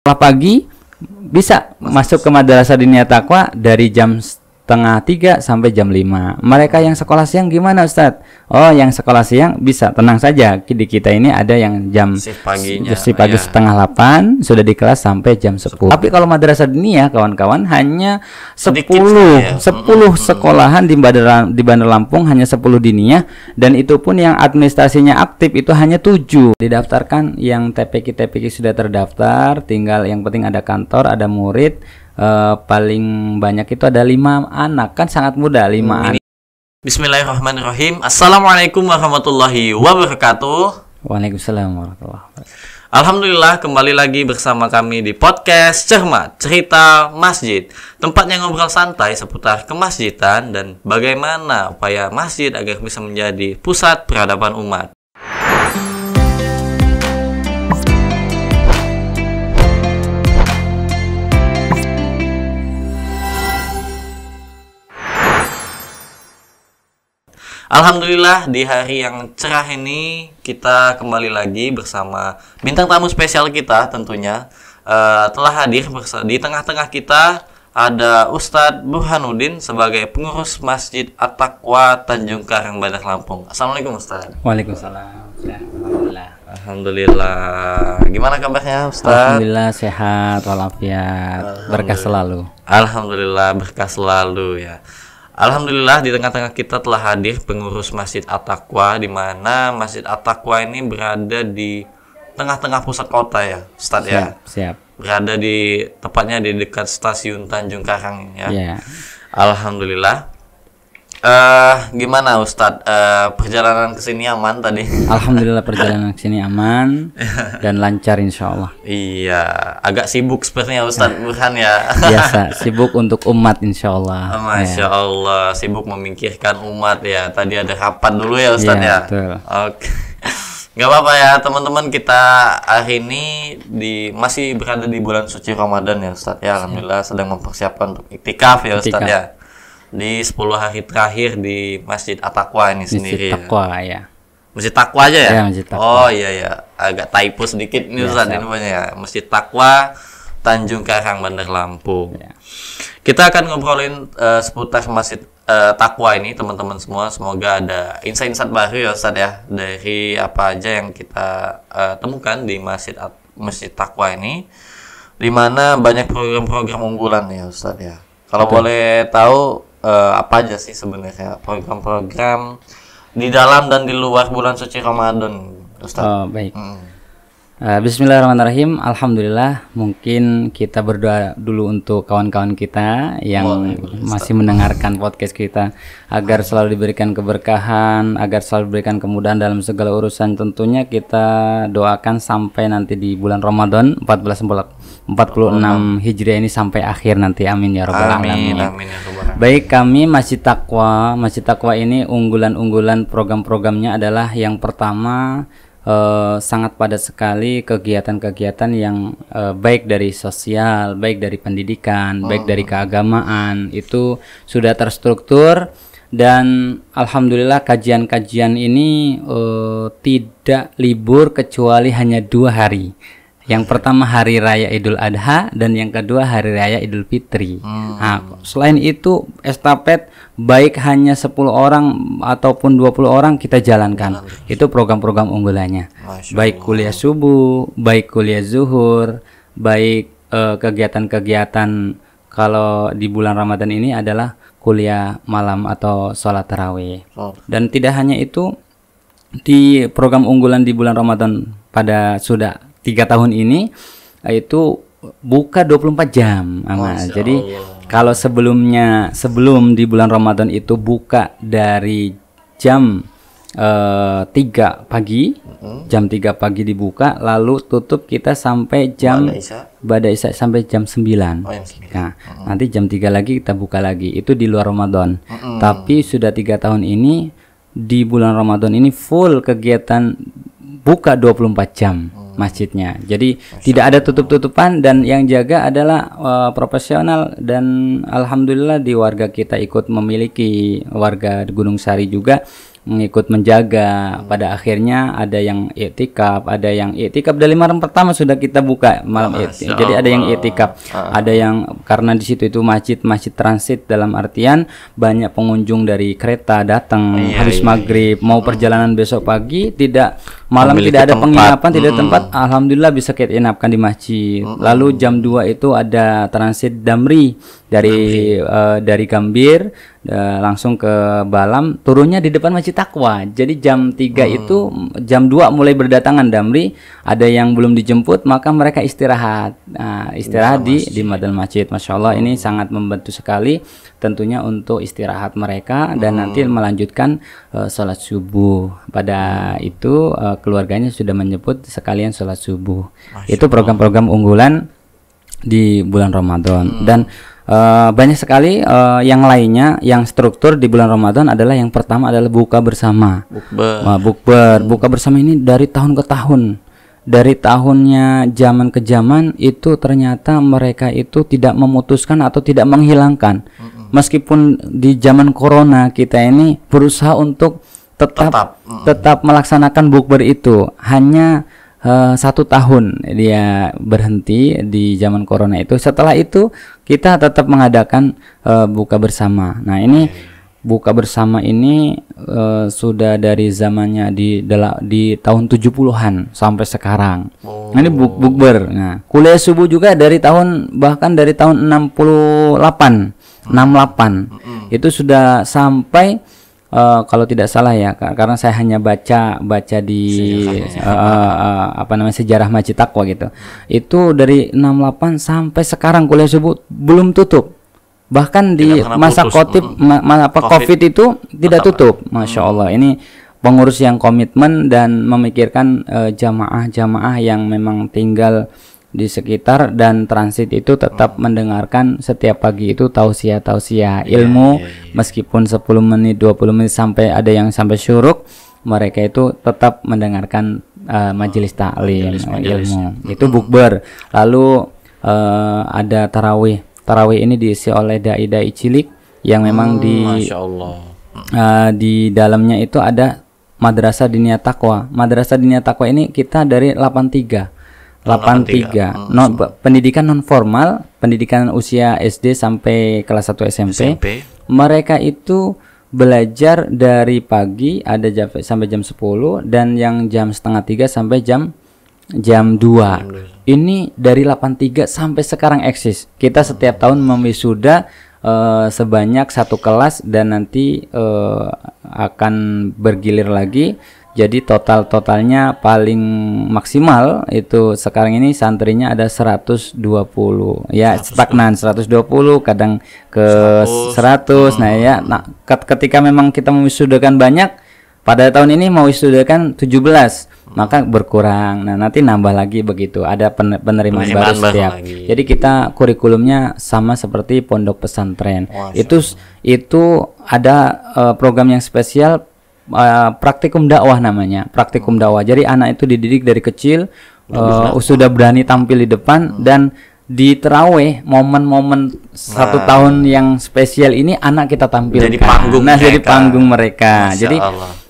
sekolah pagi bisa masuk ke Madrasah Diniyah Taqwa dari jam 2:30 sampai jam 5. Mereka yang sekolah siang gimana Ustadz? Oh, yang sekolah siang bisa, tenang saja. Di kita ini ada yang jam shift paginya, shift pagi ya. 7:30 sudah di kelas sampai jam 10. Tapi kalau Madrasah Diniyah kawan-kawan hanya 10 Sedikit saja. 10 sekolahan di Bandar Lampung, hanya 10 diniyah, dan itu pun yang administrasinya aktif itu hanya 7. Didaftarkan yang TPQ sudah terdaftar, tinggal yang penting ada kantor, ada murid. Paling banyak itu ada 5 anak, kan sangat mudah, 5 anak. Bismillahirrahmanirrahim. Assalamualaikum warahmatullahi wabarakatuh. Waalaikumsalam warahmatullahi wabarakatuh. Alhamdulillah, kembali lagi bersama kami di podcast Cermat Cerita Masjid, tempatnya ngobrol santai seputar kemasjidan dan bagaimana upaya masjid agar bisa menjadi pusat peradaban umat. Alhamdulillah, di hari yang cerah ini kita kembali lagi bersama bintang tamu spesial kita tentunya. Telah hadir di tengah-tengah kita ada Ustadz Burhanuddin sebagai pengurus Masjid At-Taqwa Tanjung Karang, Bandar Lampung. Assalamualaikum Ustadz. Waalaikumsalam. Alhamdulillah. Alhamdulillah. Gimana kabarnya Ustadz? Alhamdulillah sehat walafiat, berkah selalu. Alhamdulillah berkah selalu ya. Alhamdulillah di tengah-tengah kita telah hadir pengurus Masjid At-Taqwa, di mana Masjid At-Taqwa ini berada di tengah-tengah pusat kota ya, Ustadz ya. Siap. Berada tepatnya di dekat stasiun Tanjung Karang ya. Ya. Alhamdulillah. Gimana Ustadz? Perjalanan ke sini aman tadi? Alhamdulillah perjalanan ke sini aman dan lancar insya Allah. Iya, agak sibuk sepertinya Ustadz Burhan ya. Biasa, sibuk untuk umat insya Allah. Masya Allah, sibuk memikirkan umat ya. Tadi ada rapat dulu ya Ustadz ya. Betul. Oke. Gak apa-apa ya teman-teman, kita hari ini masih berada di bulan suci Ramadan ya Ustadz ya. Alhamdulillah sedang mempersiapkan untuk iktikaf ya Ustadz ya. Di 10 hari terakhir di Masjid At-Taqwa ini sendiri. Masjid Taqwa ya. Masjid Taqwa aja ya? Ya, Masjid Taqwa. Oh iya ya, agak typo sedikit ini Ustadz namanya ya. Masjid Taqwa Tanjung Karang, Bandar Lampung. Ya. Kita akan ngobrolin seputar Masjid Taqwa ini teman-teman semua. Semoga ada insight-insight baru ya Ustadz ya, dari apa aja yang kita temukan di Masjid Taqwa ini, di mana banyak program-program unggulan ya Ustadz ya. Kalau boleh tahu apa aja sih sebenarnya program-program di dalam dan di luar bulan suci Ramadan, Ustaz? Oh, baik. Bismillahirrahmanirrahim. Alhamdulillah, mungkin kita berdoa dulu untuk kawan-kawan kita yang masih mendengarkan podcast kita, agar selalu diberikan keberkahan, agar selalu diberikan kemudahan dalam segala urusan. Tentunya kita doakan sampai nanti di bulan Ramadan 1446 Hijriah ini sampai akhir nanti, amin ya rabbal alamin. Amin ya rabbal alamin. Baik, kami Masjid Taqwa ini unggulan-unggulan program-programnya adalah yang pertama, sangat padat sekali kegiatan-kegiatan yang baik dari sosial, baik dari pendidikan, baik dari keagamaan, itu sudah terstruktur. Dan alhamdulillah kajian-kajian ini tidak libur kecuali hanya 2 hari. Yang pertama hari raya Idul Adha dan yang kedua hari raya Idul Fitri. Nah, selain itu estafet baik hanya 10 orang ataupun 20 orang kita jalankan. Itu program-program unggulannya. Baik kuliah subuh, baik kuliah zuhur, baik kegiatan-kegiatan kalau di bulan Ramadan ini adalah kuliah malam atau sholat tarawih. Dan tidak hanya itu, di program unggulan di bulan Ramadan pada sudah 3 tahun ini itu buka 24 jam. Jadi kalau sebelum di bulan Ramadan itu buka dari jam 3 pagi, jam 3 pagi dibuka, lalu tutup kita sampai jam Ba'da Isya sampai jam 9. Nah, nanti jam 3 lagi kita buka lagi. Itu di luar Ramadan. Tapi sudah 3 tahun ini di bulan Ramadan ini full kegiatan buka 24 jam masjidnya. Jadi tidak ada tutup-tutupan, dan yang jaga adalah profesional. Dan alhamdulillah di warga kita ikut memiliki, warga Gunung Sari juga ngikut menjaga. Pada akhirnya ada yang iktikaf, ada yang iktikaf dari malam pertama sudah kita buka malam iktikaf. Jadi ada yang iktikaf, ada yang karena di situ itu masjid transit, dalam artian banyak pengunjung dari kereta datang habis maghrib mau perjalanan besok pagi, tidak malam memiliki tidak ada tempat. penginapan, tidak ada tempat, alhamdulillah bisa kita inapkan di masjid. Lalu jam 2 itu ada transit Damri dari Gambir langsung ke Balam, turunnya di depan Masjid Taqwa. Jadi jam 3 itu jam 2 mulai berdatangan Damri, ada yang belum dijemput maka mereka istirahat. Nah, istirahat di Madal Masjid. Masya Allah, ini sangat membantu sekali tentunya untuk istirahat mereka dan nanti melanjutkan sholat subuh. Pada itu keluarganya sudah menyebut sekalian sholat subuh. Itu program-program unggulan di bulan Ramadan. Dan banyak sekali yang lainnya, yang struktur di bulan Ramadan adalah yang pertama adalah buka bersama. Bukber. Buka bersama ini dari tahun ke tahun. Dari tahunnya zaman ke zaman itu ternyata mereka itu tidak memutuskan atau tidak menghilangkan. Meskipun di zaman corona kita ini berusaha untuk tetap melaksanakan bukber itu. Hanya 1 tahun dia berhenti di zaman corona itu. Setelah itu kita tetap mengadakan buka bersama. Nah, ini buka bersama ini sudah dari zamannya di tahun 70-an sampai sekarang. Nah, ini bukber. Nah, kuliah subuh juga dari bahkan dari tahun 68. Itu sudah sampai kalau tidak salah ya, karena saya hanya baca di sejarah Masjid Taqwa gitu. Itu dari 68 sampai sekarang kuliah subuh belum tutup. Bahkan di masa Covid itu tidak tutup. Masya Allah, ini pengurus yang komitmen dan memikirkan jamaah-jamaah yang memang tinggal di sekitar dan transit itu tetap mendengarkan setiap pagi itu tausiah ilmu. Meskipun 10 menit 20 menit sampai ada yang sampai syuruk, mereka itu tetap mendengarkan majelis taklim ilmu. Itu bukber. Lalu ada tarawih ini diisi oleh dai-dai cilik yang memang di dalamnya itu ada Madrasah Diniyah Taqwa. Madrasah Diniyah Taqwa ini kita dari 83 pendidikan non formal, pendidikan usia SD sampai kelas 1 SMP. Mereka itu belajar dari pagi ada sampai jam 10 dan yang jam setengah 3 sampai jam 2. Ini dari 83 sampai sekarang eksis. Kita setiap tahun memwisuda sebanyak 1 kelas dan nanti akan bergilir lagi. Jadi totalnya paling maksimal itu sekarang ini santrinya ada 120. Ya, stagnan 120, kadang ke 100. Nah, ketika memang kita mewisudakan banyak, pada tahun ini mau wisudakan 17, maka berkurang. Nah, nanti nambah lagi begitu. Ada penerimaan baru setiap. Jadi kita kurikulumnya sama seperti pondok pesantren. Itu ada program yang spesial, praktikum dakwah namanya. Praktikum dakwah. Jadi anak itu dididik dari kecil, sudah berani tampil di depan dan di terawih momen-momen 1 tahun yang spesial ini anak kita tampilkan. Jadi panggung mereka. Jadi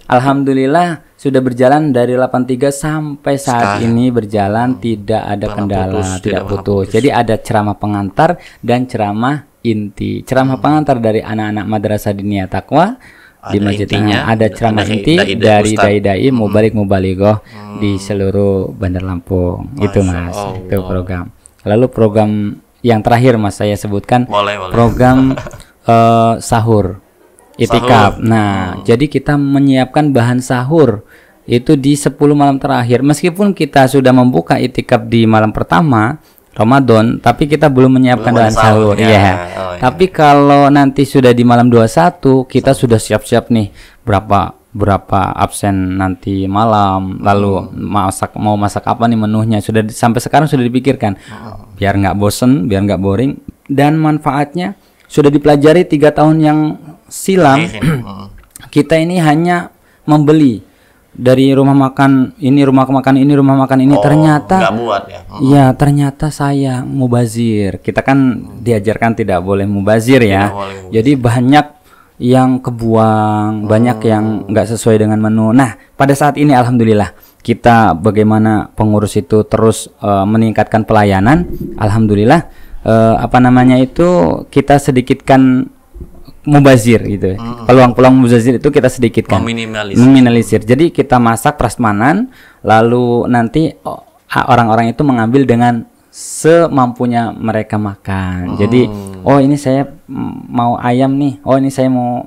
alhamdulillah sudah berjalan dari 83 sampai saat ini berjalan tidak ada kendala, tidak putus. Jadi ada ceramah pengantar dan ceramah inti. Ceramah pengantar dari anak-anak Madrasah Diniyah Taqwa di masjid, ada ceramah inti dari dai-dai mubalik-mubalighah di seluruh Bandar Lampung. Itu Mas, itu program. Lalu program yang terakhir Mas saya sebutkan, program sahur itikaf. Nah, jadi kita menyiapkan bahan sahur itu di 10 malam terakhir. Meskipun kita sudah membuka itikaf di malam pertama Ramadan, tapi kita belum menyiapkan bahan sahur. Tapi kalau nanti sudah di malam 21, kita sudah siap-siap nih berapa absen nanti malam, lalu mau masak apa nih menunya, sudah sampai sekarang sudah dipikirkan. Biar nggak bosen, biar nggak boring, dan manfaatnya sudah dipelajari 3 tahun yang silam. Kita ini hanya membeli dari rumah makan ini, ternyata nggak buat ya. Ya, ternyata saya mubazir. Kita kan diajarkan tidak boleh mubazir ya. Jadi banyak yang kebuang, banyak yang nggak sesuai dengan menu. Nah, pada saat ini alhamdulillah kita bagaimana pengurus itu terus meningkatkan pelayanan. Alhamdulillah kita sedikitkan mubazir gitu. Peluang-peluang mubazir itu kita sedikitkan. Meminimalisir. Jadi kita masak prasmanan, lalu nanti orang-orang itu mengambil dengan semampunya mereka makan. Jadi, oh ini saya mau ayam nih, oh ini saya mau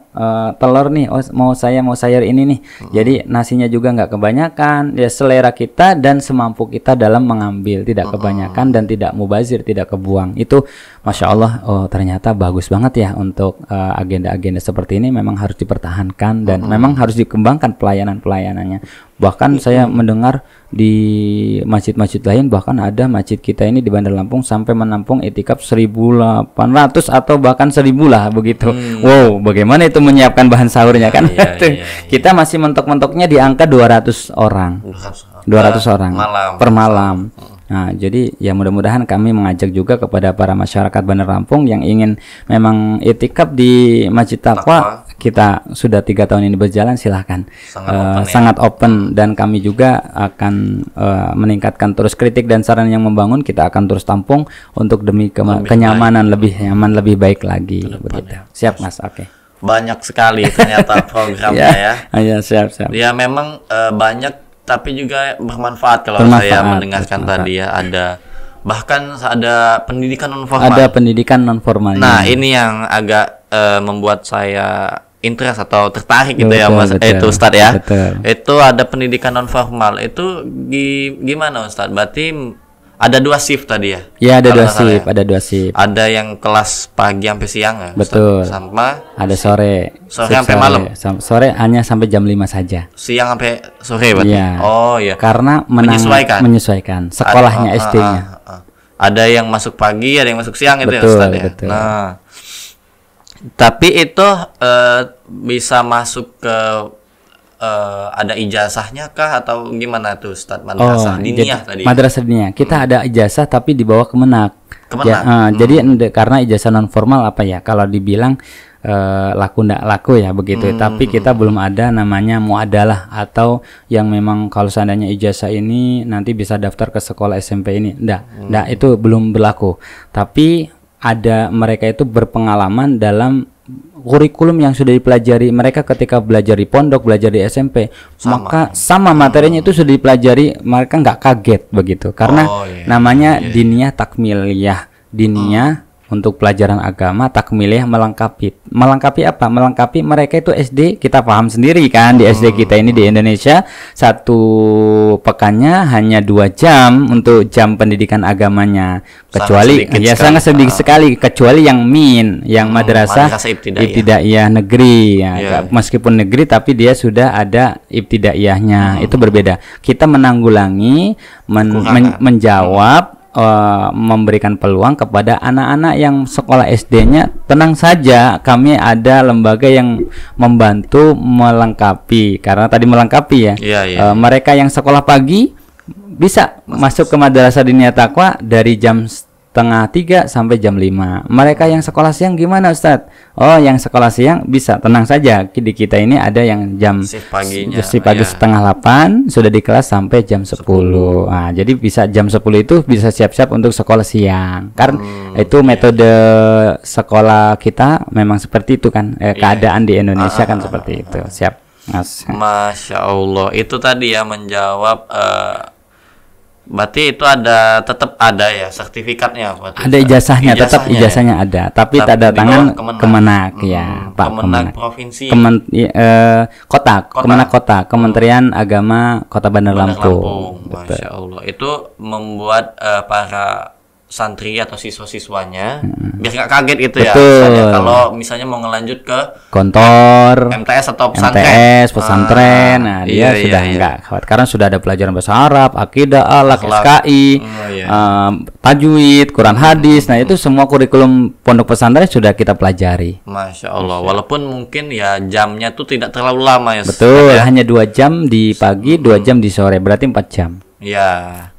telur nih, oh mau sayur ini nih. Jadi nasinya juga nggak kebanyakan, ya selera kita dan semampu kita dalam mengambil, tidak kebanyakan dan tidak mubazir, tidak kebuang. Itu Masya Allah, oh ternyata bagus banget ya untuk agenda-agenda seperti ini memang harus dipertahankan dan memang harus dikembangkan pelayanannya. Bahkan saya mendengar di masjid-masjid lain, bahkan ada masjid kita ini di Bandar Lampung sampai menampung itikaf 1.800 atau bahkan 1.000 lah begitu. Wow, bagaimana itu menyiapkan bahan sahurnya kan? Kita masih mentok-mentoknya di angka 200 orang. 200 orang per malam. Nah, jadi ya mudah-mudahan kami mengajak juga kepada para masyarakat Bandar Lampung yang ingin memang itikaf di Masjid Taqwa. Kita sudah 3 tahun ini berjalan, silahkan. Sangat open dan kami juga akan meningkatkan terus kritik dan saran yang membangun. Kita akan terus tampung untuk demi kenyamanan lebih nyaman, lebih baik lagi. Begitu. Siap Mas, oke. Banyak sekali ternyata programnya ya. Ya, siap. Ya memang banyak tapi juga bermanfaat kalau saya mendengarkan tadi ya, bahkan ada pendidikan non formal. Ada pendidikan non formal. Nah, ini yang agak membuat saya interest atau tertarik gitu ya Mas. Itu Ustadz ya. Betul. Itu ada pendidikan non formal. Itu gimana Ustadz? Berarti ada 2 shift tadi ya? Ya, ada 2 shift, ada 2 shift. Ada yang kelas pagi sampai siang ya? Betul. Sama ada sore sampai malam. Sore hanya sampai jam 5 saja. Siang sampai sore berarti. Ya. Oh iya. Karena menyesuaikan sekolahnya SD-nya. Ada yang masuk pagi, ada yang masuk siang itu ya Ustaz ya. Betul. Nah, tapi itu bisa masuk ke ada ijazahnya kah atau gimana tuh Ustadz? Madrasah diniyah tadi. Madrasah diniyah. Kita ada ijazah tapi di bawah Kemenak. Ya, jadi karena ijazah non formal apa ya? Kalau dibilang laku ndak laku ya begitu. Tapi kita belum ada namanya muadalah atau yang memang kalau seandainya ijazah ini nanti bisa daftar ke sekolah SMP ini. Ndak itu belum berlaku. Tapi ada mereka itu berpengalaman dalam kurikulum yang sudah dipelajari mereka ketika belajar di pondok, belajar di SMP, maka sama materinya itu sudah dipelajari, mereka nggak kaget begitu, karena namanya diniyah takmiliyah, diniyah untuk pelajaran agama, takmiliyah melengkapi apa? Melengkapi mereka itu SD, kita paham sendiri kan di SD kita ini di Indonesia 1 pekannya hanya 2 jam untuk jam pendidikan agamanya, kecuali sangat sedikit sekali, kecuali yang yang madrasah ibtidaiyah negeri ya, meskipun negeri tapi dia sudah ada ibtidaiyahnya, itu berbeda. Kita menanggulangi, menjawab, memberikan peluang kepada anak-anak yang sekolah SD-nya, tenang saja, kami ada lembaga yang membantu melengkapi, karena tadi melengkapi ya. Mereka yang sekolah pagi bisa masuk ke Madrasah Diniyah Taqwa dari jam 2:30 sampai jam 5. Mereka yang sekolah siang gimana Ustadz? Oh, yang sekolah siang bisa, tenang saja, di kita ini ada yang jam shift pagi 7:30 sudah di kelas sampai jam 10. Nah, jadi bisa jam 10 itu bisa siap-siap untuk sekolah siang. Karena itu metode sekolah kita memang seperti itu kan. Keadaan di Indonesia kan seperti itu. Siap, Mas. Masya Allah, itu tadi ya menjawab. Berarti itu tetap ada ya sertifikatnya. Ada ijazahnya, tetap ijazahnya ada, tapi tanda tangan Kemenak ya, Pak Kemenak provinsi. Kota, Kemenak Kota, Kementerian Agama Kota Bandar Lampung. Masya Allah, itu membuat para santri atau siswa-siswanya biar nggak kaget gitu ya. Kalau misalnya mau ngelanjut ke kantor MTS atau pesantren. Nah, dia sudah nggak khawatir karena sudah ada pelajaran bahasa Arab, akidah, akhlak, SKI, tajwid, Quran hadis. Nah, itu semua kurikulum pondok pesantren sudah kita pelajari. Masya Allah. Walaupun mungkin ya jamnya tuh tidak terlalu lama ya. Betul, hanya 2 jam di pagi, 2 jam di sore, berarti 4 jam. Ya.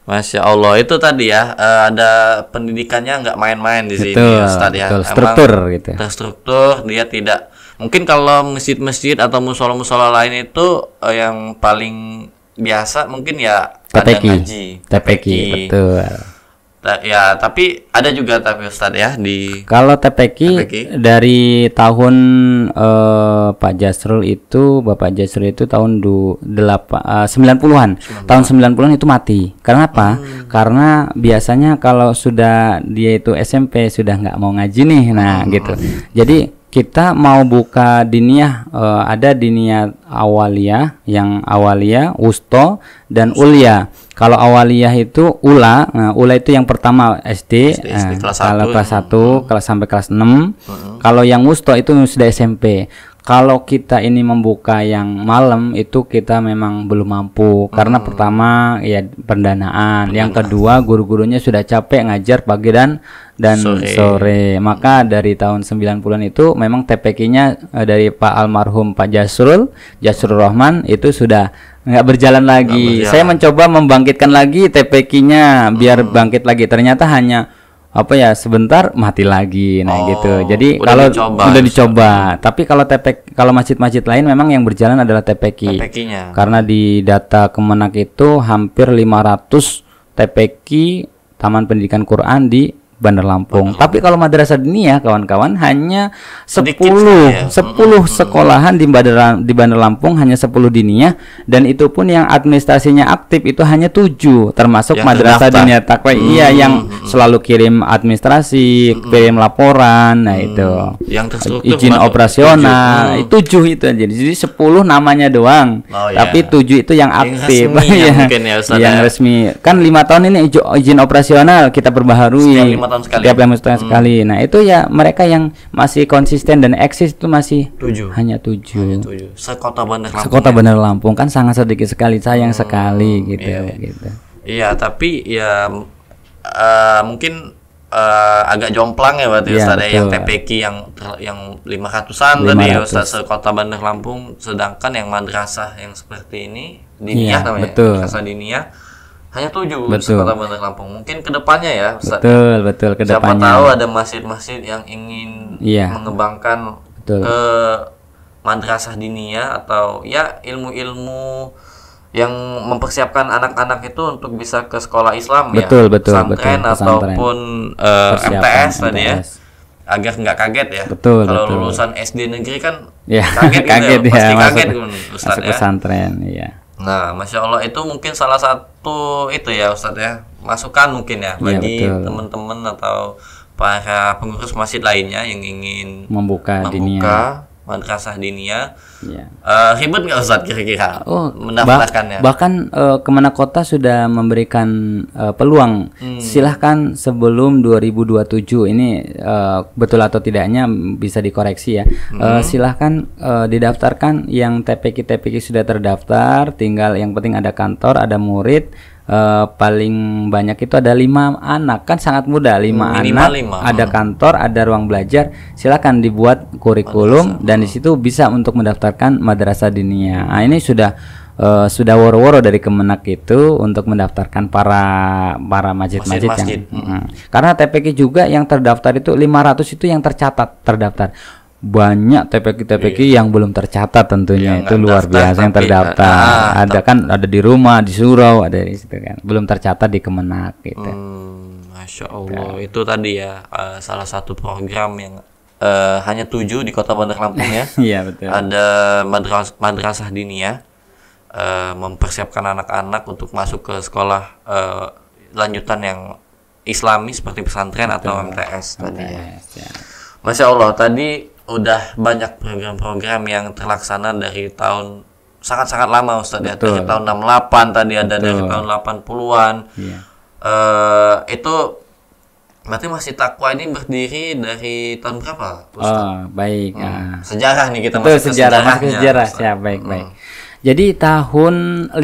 Masya Allah, itu tadi ya, ada pendidikannya nggak main-main di sini Ustadz ya. Struktur gitu. Terstruktur, dia tidak Mungkin kalau masjid-masjid atau musola-musola lain itu yang paling biasa mungkin ya ada TPQ. ngaji, TPQ, betul. Ya, tapi ada juga tapi Ustadz ya di Kalau TPQ dari tahun Pak Jasrul itu, Bapak Jasrul itu tahun 90-an. Tahun 90-an itu mati. Karena apa? Karena biasanya kalau sudah dia itu SMP sudah nggak mau ngaji nih. Nah, gitu. Jadi kita mau buka diniyah, ada diniyah awaliyah, yang awaliyah, wusto, dan ulia. Kalau awaliyah itu ula, nah, ula itu yang pertama SD, kelas kalau 1, kelas 1 kelas sampai kelas 6. Kalau yang wusto itu sudah SMP. Kalau kita ini membuka yang malam itu kita memang belum mampu karena pertama ya pendanaan, yang kedua guru-gurunya sudah capek ngajar pagi dan sore. Maka dari tahun 90-an itu memang TPQ-nya dari Pak almarhum Pak Jasrul Rahman itu sudah nggak berjalan lagi. Saya mencoba membangkitkan lagi TPQ-nya biar bangkit lagi. Ternyata hanya sebentar mati lagi. Nah gitu. Jadi kalau sudah dicoba, tapi kalau masjid-masjid lain memang yang berjalan adalah TPQ-nya. Karena di data Kemenak itu hampir 500 TPQ Taman Pendidikan Quran di Bandar Lampung. Tapi kalau madrasah diniyah kawan-kawan hanya 10 sekolahan di Bandar Lampung, hanya 10 diniyah, dan itu pun yang administrasinya aktif itu hanya 7 termasuk yang madrasah diniyah Taqwa. Iya, yang selalu kirim administrasi, kirim laporan. Nah itu yang izin operasional 7 itu aja. Jadi 10 namanya doang. Tapi 7 itu yang aktif. Yang resmi. Kan 5 tahun ini izin operasional kita perbaharui setiap 5 tahun sekali. Nah itu ya mereka yang masih konsisten dan eksis itu masih 7. Hanya 7. Sekota Bandar Lampung kan sangat sedikit sekali, sayang sekali gitu. Iya, tapi ya mungkin agak jomplang ya berarti Ustaz, yang TPQ yang 500-an tadi ya Ustaz, sekota Bandar Lampung, sedangkan yang madrasah yang seperti ini diniyah namanya, madrasah diniyah hanya 7 sekota Bandar Lampung. Mungkin kedepannya ya Ustaz, betul kedepannya. Siapa tahu ada masjid-masjid yang ingin mengembangkan ke madrasah diniyah atau ya ilmu-ilmu yang mempersiapkan anak-anak itu untuk bisa ke sekolah Islam, pesantren ataupun MTS tadi ya, agar nggak kaget ya. Kalau lulusan SD negeri kan kaget gitu, pasti kaget Ustaz ya. Pesantren, iya. Nah, Masya Allah, itu mungkin salah satu itu ya Ustadz ya, masukan mungkin ya bagi teman-teman atau para pengurus masjid lainnya yang ingin membuka madrasah diniyah. Ribet nggak Ustadz kira-kira mendaftarkannya? Bahkan Kemenak Kota sudah memberikan peluang. Silahkan sebelum 2027 ini betul atau tidaknya bisa dikoreksi ya. Silahkan didaftarkan yang TPQ sudah terdaftar. Tinggal yang penting ada kantor, ada murid. Paling banyak itu ada 5 anak, kan sangat mudah, 5 anak, ada kantor, ada ruang belajar. Silakan dibuat kurikulum dan di situ bisa untuk mendaftarkan madrasah diniyah. Nah, ini sudah woro-woro dari Kemenak itu untuk mendaftarkan para masjid-masjid yang karena TPQ juga yang terdaftar itu 500 itu yang terdaftar. Banyak TPQ yang belum tercatat tentunya, itu luar biasa yang terdaftar. Ada di rumah, di surau, ada di situ kan. Belum tercatat di Kemenak gitu. Masya Allah, itu tadi ya salah satu program yang hanya 7 di Kota Bandar Lampung ya. Iya, betul. Ada madrasah diniyah mempersiapkan anak-anak untuk masuk ke sekolah lanjutan yang Islami seperti pesantren atau MTS tadi ya. Masya Allah, tadi udah banyak program-program yang terlaksana dari tahun sangat-sangat lama Ustadz ya, dari tahun 68 tadi ada dari tahun 80-an. Itu berarti Masjid Taqwa ini berdiri dari tahun berapa Ustadz? Baik. Sejarah nih kita masuk ke sejarah. Ya, baik. Jadi tahun 50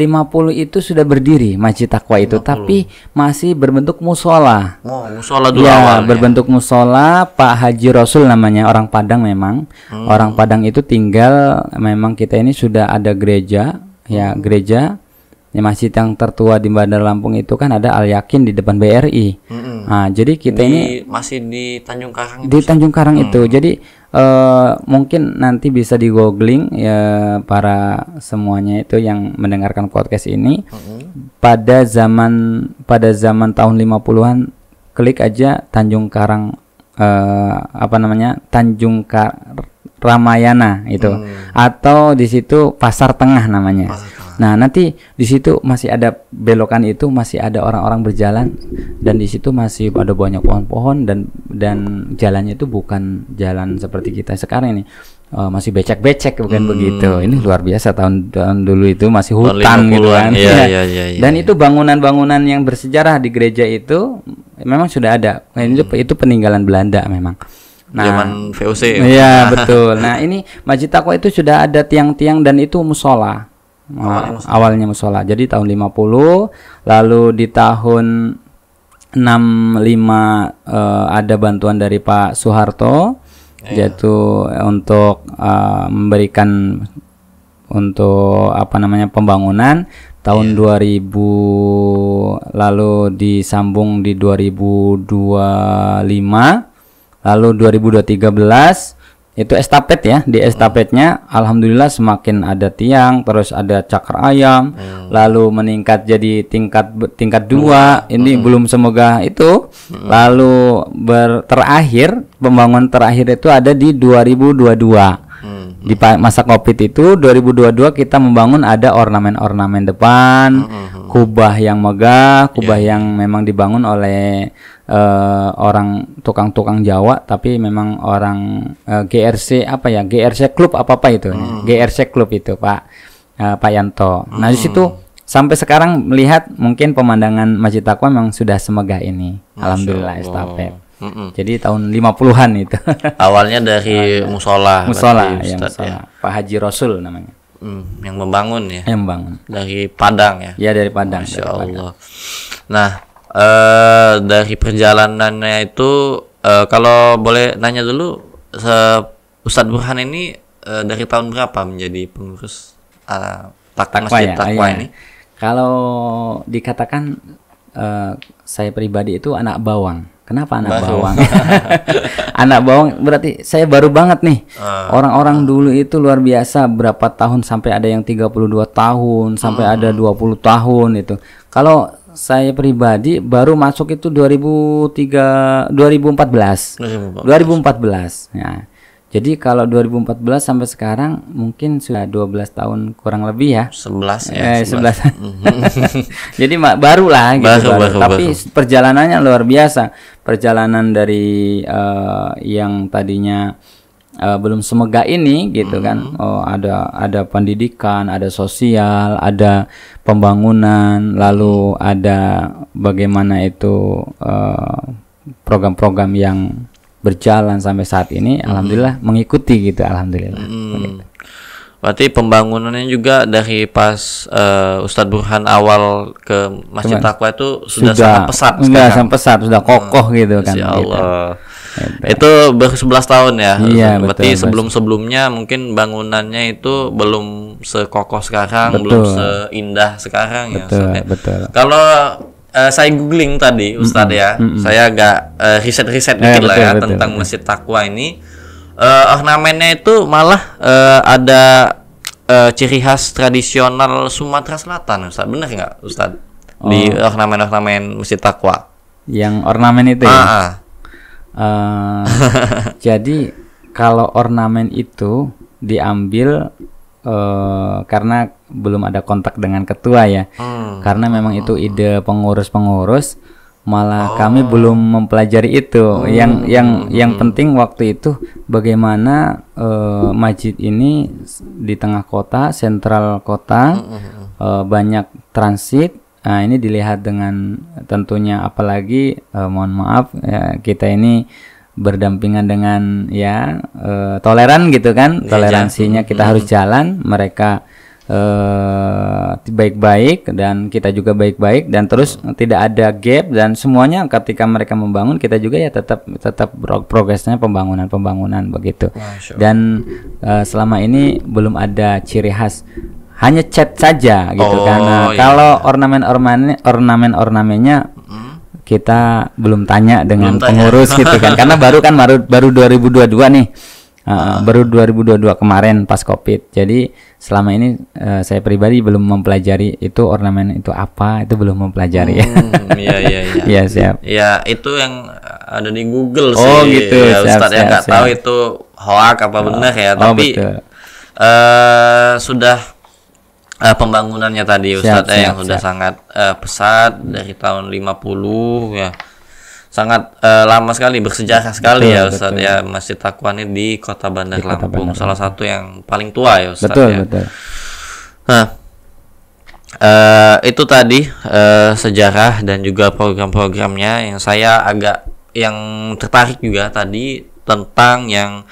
itu sudah berdiri Masjid Taqwa itu, tapi masih berbentuk musola. Musola dulu awalnya. Berbentuk musola. Pak Haji Rasul namanya, orang Padang memang. Orang Padang itu tinggal, memang kita ini sudah ada gereja, gereja masjid yang tertua di Bandar Lampung itu kan ada Al Yakin di depan BRI. Nah, jadi kita ini masih di Tanjung Karang. Di Tanjung Karang itu. Jadi mungkin nanti bisa di googling ya para semuanya itu yang mendengarkan podcast ini. Pada zaman tahun 50-an, klik aja Tanjung Karang Tanjung Ramayana itu, atau di situ Pasar Tengah namanya. Nah, nanti di situ masih ada belokan, itu masih ada orang-orang berjalan, dan di situ masih ada banyak pohon-pohon, dan jalannya itu bukan jalan seperti kita sekarang ini. Masih becek-becek, bukan begitu. Ini luar biasa, tahun dulu itu masih hutan gitu kan. Iya. Dan itu bangunan-bangunan yang bersejarah di gereja itu memang sudah ada. Nah, itu peninggalan Belanda memang. Nah, zaman VOC. Iya, betul. Nah, ini Masjid Taqwa itu sudah ada tiang-tiang, dan itu musola. Awalnya musola. Jadi tahun 50, lalu di tahun 65 ada bantuan dari Pak Soeharto, yaitu untuk memberikan untuk pembangunan tahun 2000, lalu disambung di 2025. Lalu 2013 itu estafet ya, di estafetnya alhamdulillah semakin ada tiang, terus ada cakar ayam, lalu meningkat jadi tingkat 2. Ini belum semoga itu. Lalu terakhir pembangunan terakhir itu ada di 2022. Di masa Covid itu 2022 kita membangun ada ornamen-ornamen depan, kubah yang megah, kubah yang memang dibangun oleh orang tukang-tukang Jawa, tapi memang orang GRC GRC Klub apa itu, GRC Klub itu Pak Yanto. Nah, di situ sampai sekarang melihat mungkin pemandangan Masjid Taqwa memang sudah semegah ini. Alhamdulillah estafet. Jadi tahun 50-an itu. Awalnya dari musola ya, musola. Pak Haji Rasul namanya. Yang membangun ya. Yang membangun. Dari Padang ya. Ya, dari Padang. Masya Allah. Nah, dari perjalanannya itu kalau boleh nanya dulu, Ustadz Burhan ini dari tahun berapa menjadi pengurus Masjid Taqwa ini? Kalau dikatakan saya pribadi itu anak bawang. Kenapa anak bawang? Anak bawang berarti saya baru banget nih. Orang-orang dulu itu luar biasa, berapa tahun sampai ada yang 32 tahun, sampai ada 20 tahun itu. Kalau saya pribadi baru masuk itu 2014. Ya. Jadi kalau 2014 sampai sekarang mungkin sudah 12 tahun kurang lebih ya. 11 ya. 11. Jadi baru lah gitu. Tapi perjalanannya luar biasa. Perjalanan dari yang tadinya belum semegah ini gitu kan. Ada pendidikan, ada sosial, ada pembangunan, lalu ada bagaimana itu program-program yang berjalan sampai saat ini. Alhamdulillah mengikuti gitu, alhamdulillah. Berarti pembangunannya juga dari pas Ustadz Burhan awal ke Masjid Taqwa itu sudah sangat pesat. Sangat pesat, sudah kokoh gitu kan. Ya Allah. Itu baru 11 tahun ya. Iya, berarti sebelum-sebelumnya mungkin bangunannya itu belum sekokoh sekarang, belum seindah sekarang ya. Betul. Kalau saya googling tadi Ustadz ya, saya agak riset-riset dikit lah ya tentang Masjid Taqwa ini. Ornamennya itu malah ada ciri khas tradisional Sumatera Selatan, Ustadz. Benar nggak, Ustadz? Di ornamen-ornamen Masjid Taqwa. Yang ornamen itu ya? Jadi kalau ornamen itu diambil karena belum ada kontak dengan ketua ya, karena memang itu ide pengurus-pengurus, malah kami belum mempelajari itu. Yang penting waktu itu bagaimana masjid ini di tengah kota, sentral kota, banyak transit. Nah, ini dilihat dengan tentunya, apalagi mohon maaf ya, kita ini berdampingan dengan toleran gitu kan, toleransinya kita harus jalan, mereka baik-baik dan kita juga baik-baik, dan terus tidak ada gap, dan semuanya ketika mereka membangun kita juga ya tetap progresnya pembangunan begitu. Dan selama ini belum ada ciri khas hanya cat saja gitu kan. Nah, iya. kalau ornamennya kita belum tanya dengan pengurus gitu kan, karena baru 2022 nih. Baru 2022 kemarin pas Covid. Jadi selama ini saya pribadi belum mempelajari itu ornamen itu apa, itu belum mempelajari. Iya. Iya, siap. Ya, itu yang ada di Google sih. Oh, gitu. Ya, Siap, Ustadz ya siap, nggak siap. tahu itu hoak apa benar ya, tapi betul. Sudah pembangunannya tadi Ustadz Siap, yang sudah siap. sangat pesat dari tahun 50 ya. Sangat lama sekali, bersejarah sekali Betul, ya Ustadz betul. ya, Masjid Taqwa ini di Kota Bandar Di Kota Lampung, Bandar salah satu yang paling tua ya Ustadz Betul, ya. betul. Nah, itu tadi sejarah dan juga program-programnya yang tertarik juga tadi tentang yang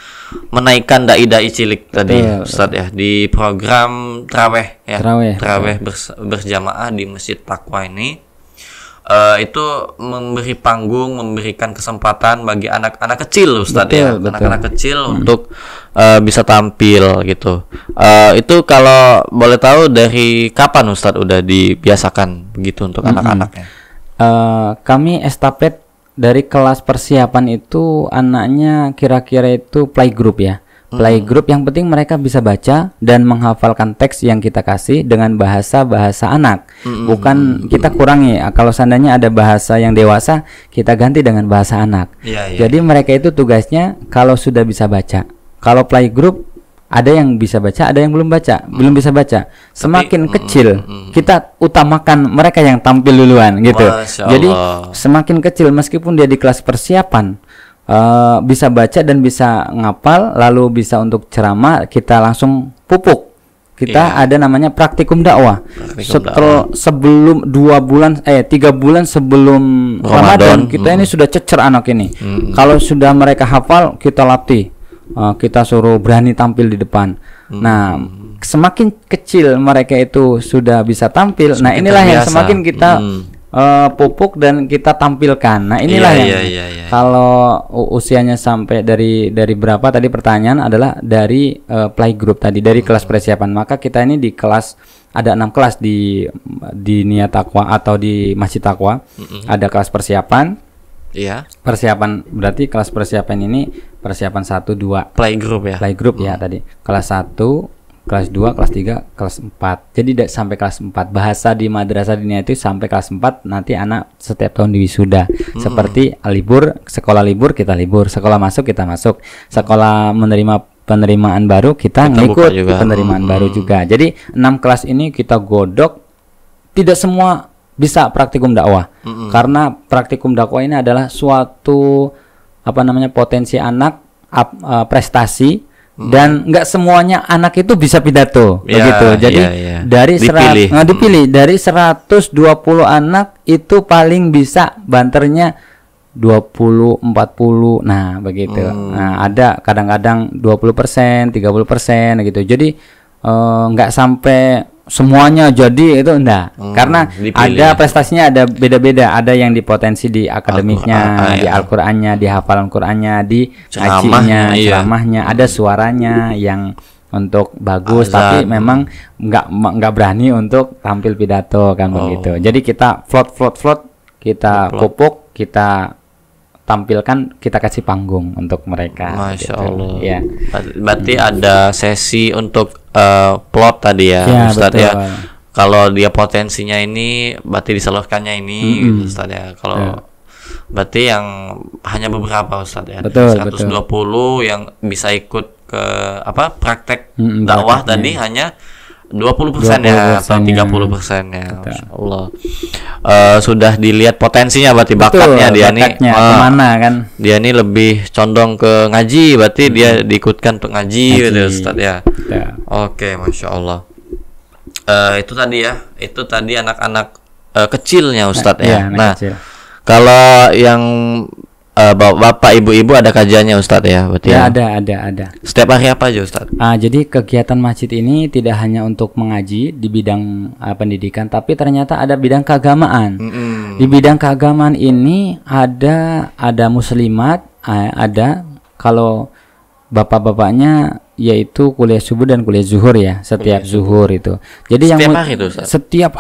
menaikkan dai-dai cilik tadi Ustadz ya, di program Traweh ya. Traweh berjamaah di Masjid Taqwa ini. Itu memberi panggung, memberikan kesempatan bagi anak-anak kecil Ustadz ya, anak-anak kecil untuk bisa tampil gitu. Itu kalau boleh tahu dari kapan Ustadz udah dibiasakan begitu untuk anak-anaknya? Kami estafet dari kelas persiapan itu anaknya kira-kira itu playgroup ya. Playgroup yang penting mereka bisa baca dan menghafalkan teks yang kita kasih dengan bahasa anak. Bukan kita kurangi. Kalau seandainya ada bahasa yang dewasa, kita ganti dengan bahasa anak. Jadi mereka itu tugasnya kalau sudah bisa baca. Kalau playgroup ada yang bisa baca, ada yang belum belum bisa baca. Semakin kecil kita utamakan mereka yang tampil duluan gitu. Jadi semakin kecil meskipun dia di kelas persiapan bisa baca dan bisa ngapal, lalu bisa untuk ceramah, kita langsung pupuk. Kita ada namanya praktikum dakwah. Sebelum 3 bulan sebelum Ramadan kita ini sudah cecer anak ini. Kalau sudah mereka hafal, kita latih. Kita suruh berani tampil di depan. Nah, semakin kecil mereka itu sudah bisa tampil. Nah, inilah yang semakin kita pupuk dan kita tampilkan. Nah, inilah yang kalau usianya sampai dari berapa tadi pertanyaan adalah dari playgroup tadi, dari kelas persiapan. Maka kita ini di kelas ada 6 kelas di Niat Taqwa atau di Masjid Taqwa. Ada kelas persiapan. Persiapan berarti kelas persiapan ini persiapan 1 2 playgroup ya tadi. Kelas 1, kelas 2, kelas 3, kelas 4. Jadi sampai kelas 4. Bahasa di madrasah dinia itu sampai kelas 4, nanti anak setiap tahun diwisuda. Seperti sekolah libur kita libur, sekolah masuk kita masuk. Sekolah menerima penerimaan baru kita ngikut penerimaan baru juga. Jadi 6 kelas ini kita godok. Tidak semua bisa praktikum dakwah. Karena praktikum dakwah ini adalah suatu potensi anak prestasi. Dan nggak semuanya anak itu bisa pidato begitu. Jadi dari dipilih dari 120 anak itu paling bisa banternya 20 40. Nah, begitu. Nah, ada kadang-kadang 20%, 30% gitu. Jadi nggak sampai semuanya jadi itu enggak. Karena ada prestasinya ada beda-beda. Ada yang dipotensi di akademiknya, di Al-Qur'annya, di hafalan Qur'annya, di ngajinya, ceramahnya, ada suaranya yang untuk bagus tapi memang nggak berani untuk tampil pidato kan begitu. Jadi kita float kita pupuk, kita tampilkan, kita kasih panggung untuk mereka. Masya Allah. Ya. Berarti ada sesi untuk plot tadi ya, Ustadz ya. Kalau dia potensinya ini, berarti disalurkannya ini, gitu, Ustadz ya. Kalau berarti yang hanya beberapa Ustadz ya, 120 yang bisa ikut ke praktek dakwah tadi hanya 20% ya atau 30% ya. Masya Allah. Sudah dilihat potensinya berarti bakatnya dia nih kemana kan. Dia ini lebih condong ke ngaji, berarti dia diikutkan untuk ngaji gitu Ustadz ya. Oke, Masya Allah. Itu tadi anak-anak kecilnya Ustadz ya. Nah, kalau yang bapak ibu-ibu ada kajiannya Ustadz ya, berarti ya? Ada. Setiap hari apa aja Ustadz? Jadi kegiatan masjid ini tidak hanya untuk mengaji di bidang pendidikan, tapi ternyata ada bidang keagamaan. Di bidang keagamaan ini ada muslimat, ada kalau bapak-bapaknya yaitu kuliah subuh dan kuliah zuhur ya, setiap zuhur itu. Jadi Setiap hari itu, Ustaz? setiap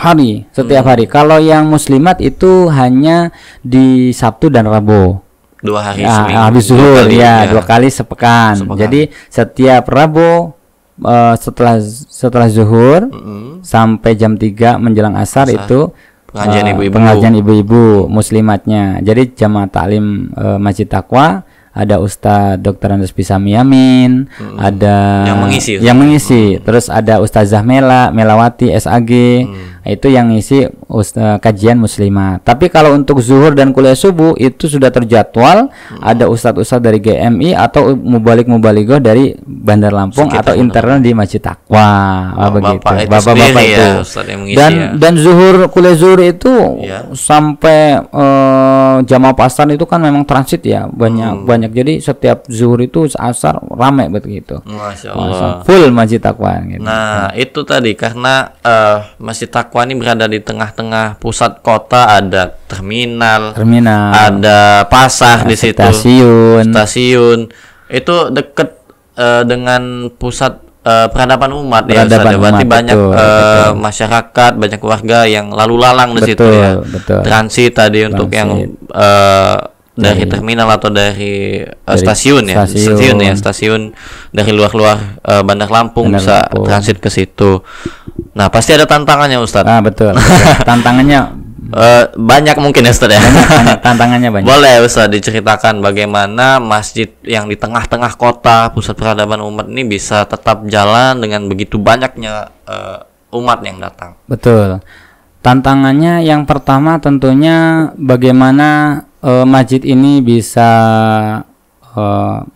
hari. Kalau yang muslimat itu hanya di Sabtu dan Rabu. 2 hari Ya, seminggu. habis zuhur ya, 2 kali sepekan. Sepekan. Jadi setiap Rabu setelah zuhur sampai jam 3 menjelang asar itu Pengajian ibu-ibu. pengajian ibu-ibu muslimatnya. Jadi jamaah taklim Masjid Taqwa, ada Ustadz Dr. Andes Bisami Yamin, ada yang mengisi. Terus ada Ustazah Melawati SAG, itu yang ngisi kajian muslimat. Tapi kalau untuk zuhur dan kuliah subuh itu sudah terjadwal, ada ustadz-ustadz dari GMI atau mubalik-mubaligoh dari Bandar Lampung Sekitar atau internal di Masjid Taqwa. Begitu. Bapak itu Bapak-bapak sendiri itu. ya, Ustadz yang mengisi ya. Dan kuliah zuhur itu Ya. sampai jamaah pasar itu kan memang transit ya, banyak. Jadi setiap zuhur itu asar ramai begitu. Masya Allah. Full Masjid Taqwa gitu. Nah, itu tadi karena Masjid Taqwa ini berada di tengah-tengah pusat kota, ada terminal, ada pasar di situ, stasiun. Itu deket dengan pusat peradaban umat ya, Ustaz. Berarti banyak masyarakat, banyak warga yang lalu lalang di situ ya. Transit tadi untuk yang dari terminal atau dari stasiun dari luar Bandar Lampung bisa transit ke situ. Nah, pasti ada tantangannya, Ustadz. Betul. Tantangannya banyak mungkin ya, Ustadz ya. Tantangannya banyak. Boleh Ustadz diceritakan bagaimana masjid yang di tengah-tengah kota, pusat peradaban umat ini bisa tetap jalan dengan begitu banyaknya umat yang datang. Betul. Tantangannya yang pertama tentunya bagaimana masjid ini bisa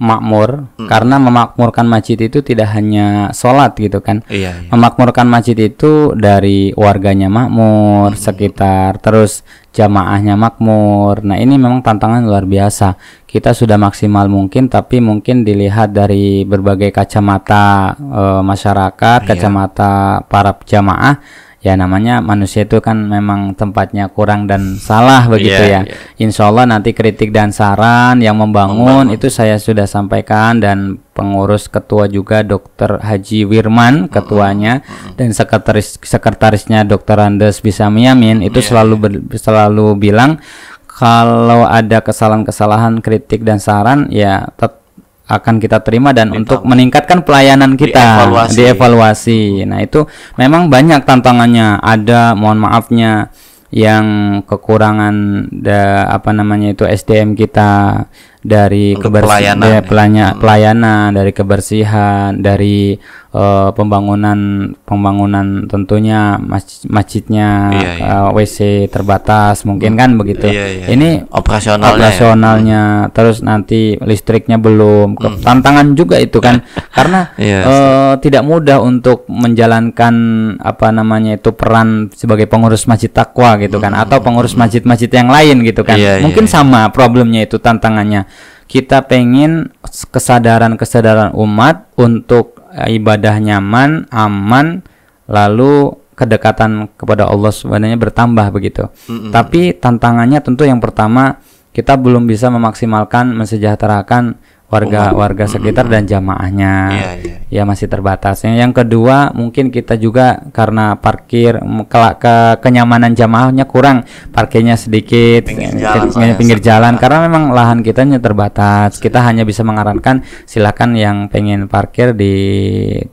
makmur, karena memakmurkan masjid itu tidak hanya sholat gitu kan. Memakmurkan masjid itu dari warganya makmur, sekitar, terus jamaahnya makmur. Nah, ini memang tantangan luar biasa. Kita sudah maksimal mungkin, tapi mungkin dilihat dari berbagai kacamata masyarakat, kacamata para jamaah. Ya, namanya manusia itu kan memang tempatnya kurang dan salah begitu ya. Insya Allah nanti kritik dan saran yang membangun itu saya sudah sampaikan, dan pengurus ketua juga Dr. Haji Wirman ketuanya, dan sekretarisnya Dr. Andes Bisami Yamin itu selalu bilang kalau ada kesalahan-kesalahan, kritik dan saran ya akan kita terima, dan untuk meningkatkan pelayanan kita dievaluasi. Nah, itu memang banyak tantangannya. Ada, mohon maafnya, yang kekurangan SDM kita dari pelayanan, dari kebersihan, dari pembangunan tentunya masjidnya, WC terbatas mungkin kan begitu. Ini operasionalnya, terus nanti listriknya belum. Tantangan juga itu kan, karena tidak mudah untuk menjalankan peran sebagai pengurus Masjid Taqwa gitu kan, atau pengurus masjid-masjid yang lain gitu kan. Mungkin sama problemnya itu, tantangannya. Kita pengen kesadaran umat untuk ibadah nyaman, aman, lalu kedekatan kepada Allah sebenarnya bertambah begitu. Tapi tantangannya tentu yang pertama, kita belum bisa memaksimalkan mensejahterakan warga sekitar dan jamaahnya. Ya masih terbatas. Yang kedua, mungkin kita juga karena parkir kenyamanan jamaahnya kurang, parkirnya sedikit pinggir jalan karena memang lahan kita terbatas. Kita hanya bisa mengarahkan silakan yang pengen parkir di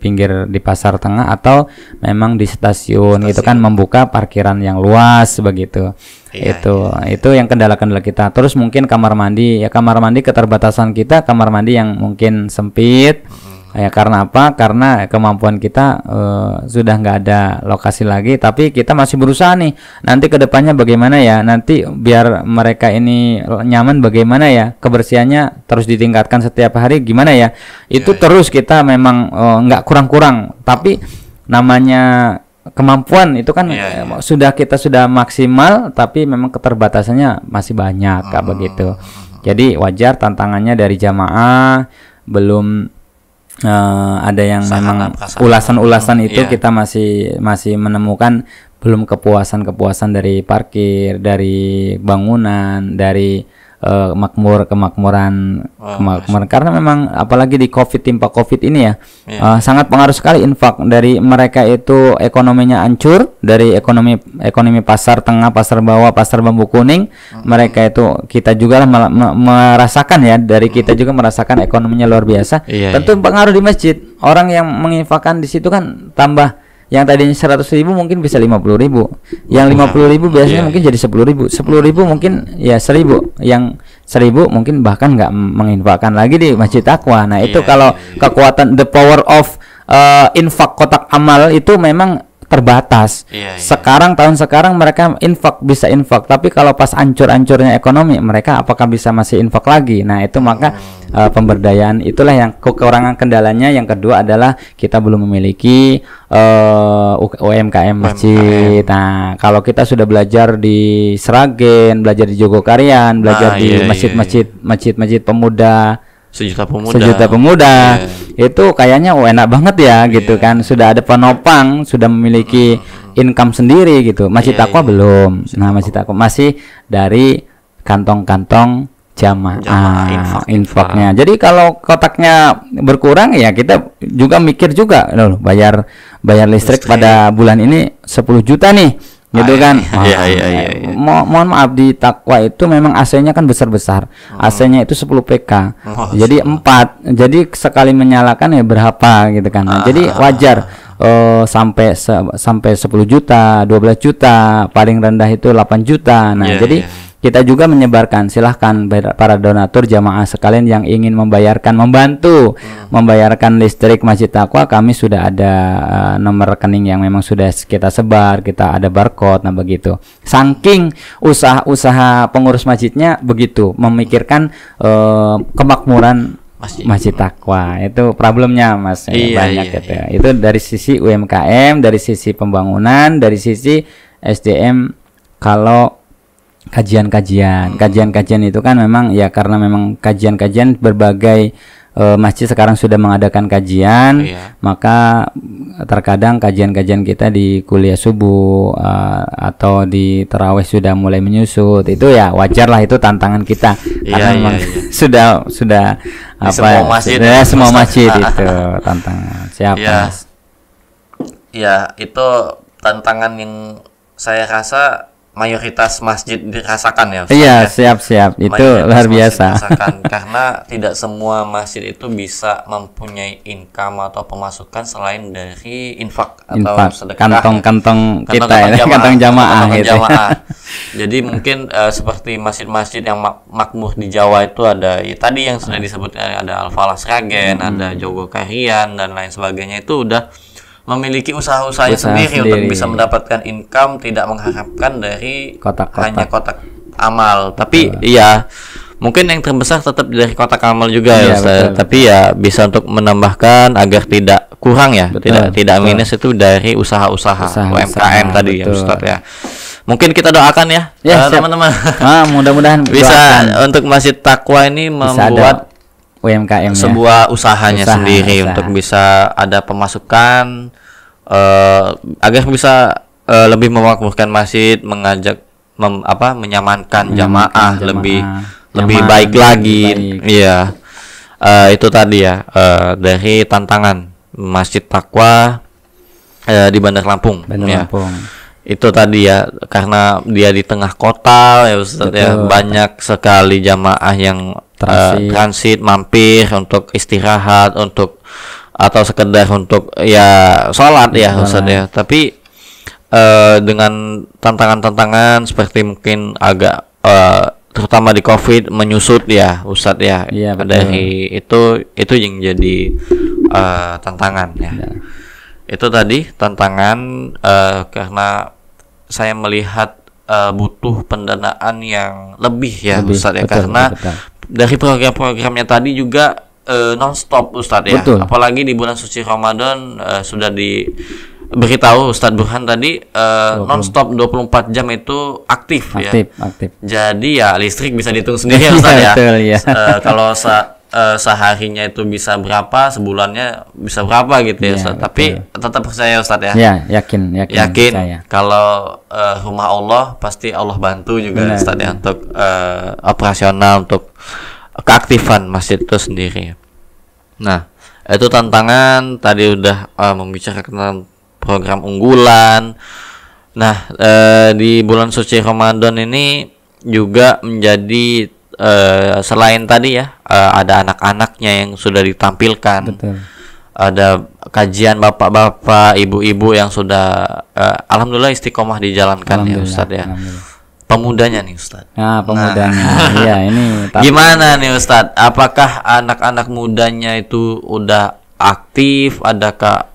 pinggir di pasar tengah atau memang di stasiun gitu kan, membuka parkiran yang luas begitu. Itu yang kendala-kendala kita. Terus mungkin kamar mandi keterbatasan kita, kamar mandi yang mungkin sempit. Ya karena apa? Karena kemampuan kita sudah nggak ada lokasi lagi, tapi kita masih berusaha nih. Nanti kedepannya bagaimana ya? Nanti biar mereka ini nyaman bagaimana ya? Kebersihannya terus ditingkatkan setiap hari gimana ya? Itu terus kita memang nggak kurang-kurang, tapi namanya kemampuan itu kan kita sudah maksimal, tapi memang keterbatasannya masih banyak begitu. Jadi wajar tantangannya dari jamaah belum ada yang memang ulasan itu kita masih menemukan belum kepuasan dari parkir, dari bangunan, dari kemakmuran karena memang apalagi di timpa Covid ini ya, sangat pengaruh sekali infak dari mereka itu, ekonominya hancur dari ekonomi pasar tengah, pasar bawah, pasar Bambu Kuning. Mereka itu kita juga lah merasakan ya, dari kita juga merasakan ekonominya luar biasa. Tentu pengaruh di masjid, orang yang menginfakkan di situ kan tambah. Yang tadinya 100.000 mungkin bisa 50.000, yang 50.000 biasanya mungkin jadi 10.000, 10.000 mungkin ya 1.000, yang 1.000 mungkin bahkan nggak menginfakkan lagi di Masjid Taqwa. Nah itu kalau kekuatan, the power of infak kotak amal itu memang terbatas. Sekarang tahun sekarang mereka bisa infak, tapi kalau pas ancur-ancurnya ekonomi mereka apakah bisa masih infak lagi? Nah itu maka pemberdayaan itulah yang kekurangan kendalanya. Yang kedua adalah kita belum memiliki UMKM masjid. Nah kalau kita sudah belajar di Sragen, belajar di Jogokarian, belajar di masjid pemuda, Sejuta Pemuda, itu kayaknya enak banget ya gitu kan, sudah ada penopang, sudah memiliki income sendiri gitu. Masjid Taqwa belum. Nah Masjid Taqwa masih dari kantong-kantong jamaah infaknya. Jadi kalau kotaknya berkurang ya kita juga mikir juga loh, bayar listrik pada bulan ini 10 juta nih gitu kan. Mohon maaf, di Taqwa itu memang AC-nya kan besar-besar. AC-nya itu 10 PK. Jadi 4. Jadi sekali menyalakan ya berapa gitu kan. Nah, jadi wajar sampai 10 juta, 12 juta, paling rendah itu 8 juta. Nah, jadi kita juga menyebarkan, silahkan para donatur jamaah sekalian yang ingin membantu membayarkan listrik Masjid Taqwa. Kami sudah ada nomor rekening yang memang sudah kita sebar, kita ada barcode. Nah begitu, saking usaha pengurus masjidnya begitu memikirkan kemakmuran Masjid Taqwa. Itu problemnya Mas, banyak gitu. Itu dari sisi UMKM, dari sisi pembangunan, dari sisi SDM. Kalau kajian itu kan memang ya, karena memang kajian berbagai masjid sekarang sudah mengadakan kajian, maka terkadang kajian kita di kuliah subuh atau di tarawih sudah mulai menyusut. Itu ya wajar lah, itu tantangan kita karena memang sudah semua masjid itu tantangan. Mas? Ya itu tantangan yang saya rasa mayoritas masjid dirasakan ya. Iya, siap. Itu luar biasa. Karena tidak semua masjid itu bisa mempunyai income atau pemasukan selain dari infak atau sedekah. Kantong kita ya, kantong jamaah gitu. Jadi mungkin seperti masjid-masjid yang makmur di Jawa itu ada tadi yang sudah disebut, ada Al-Falah Sragen, ada Jogokarian dan lain sebagainya, itu udah memiliki usaha-usahanya sendiri untuk bisa mendapatkan income, tidak mengharapkan dari hanya kotak amal. Tapi mungkin yang terbesar tetap dari kotak amal juga ya Ustaz. Tapi ya bisa untuk menambahkan agar tidak kurang ya, tidak minus, itu dari usaha-usaha UMKM tadi ya Ustaz ya. Mungkin kita doakan ya teman-teman. Mudah-mudahan bisa untuk Masjid Taqwa ini membuat UMKM sebuah usahanya sendiri untuk bisa ada pemasukan, agar bisa lebih memakmurkan masjid, mengajak menyamankan jamaah lebih baik lagi. Iya, itu tadi ya dari tantangan Masjid Taqwa di Bandar Lampung. Itu tadi ya, karena dia di tengah kota ya Ustaz ya, banyak sekali jamaah yang transit mampir untuk istirahat, atau sekedar untuk sholat ya Ustaz ya. Tapi dengan tantangan-tantangan seperti mungkin agak terutama di Covid menyusut ya Ustaz ya. Dari itu yang jadi tantangan ya. Itu tadi tantangan karena saya melihat butuh pendanaan yang lebih ya Ustaz ya, karena dari program-programnya tadi juga non-stop Ustaz ya. Apalagi di bulan suci Ramadan sudah diberitahu Ustaz Burhan tadi non-stop 24 jam itu aktif. Jadi ya listrik bisa dihitung sendiri ya Ustaz ya. Kalau seharinya itu bisa berapa, sebulannya bisa berapa gitu ya, Iya, Ustaz. Tapi tetap percaya Ustaz ya. Ya, yakin percaya. Kalau rumah Allah pasti Allah bantu juga Benar. Ustaz ya untuk operasional, untuk keaktifan masjid itu sendiri. Nah, itu tantangan tadi udah membicarakan tentang program unggulan. Nah, di bulan suci Ramadan ini juga menjadi selain tadi ya, ada anak-anaknya yang sudah ditampilkan. Betul. Ada kajian bapak-bapak, ibu-ibu yang sudah alhamdulillah istiqomah dijalankan ya Ustaz ya. Pemudanya nih Ustaz. Nah, pemudanya. Iya, ini Gimana nih Ustaz? Apakah anak-anak mudanya itu udah aktif? Adakah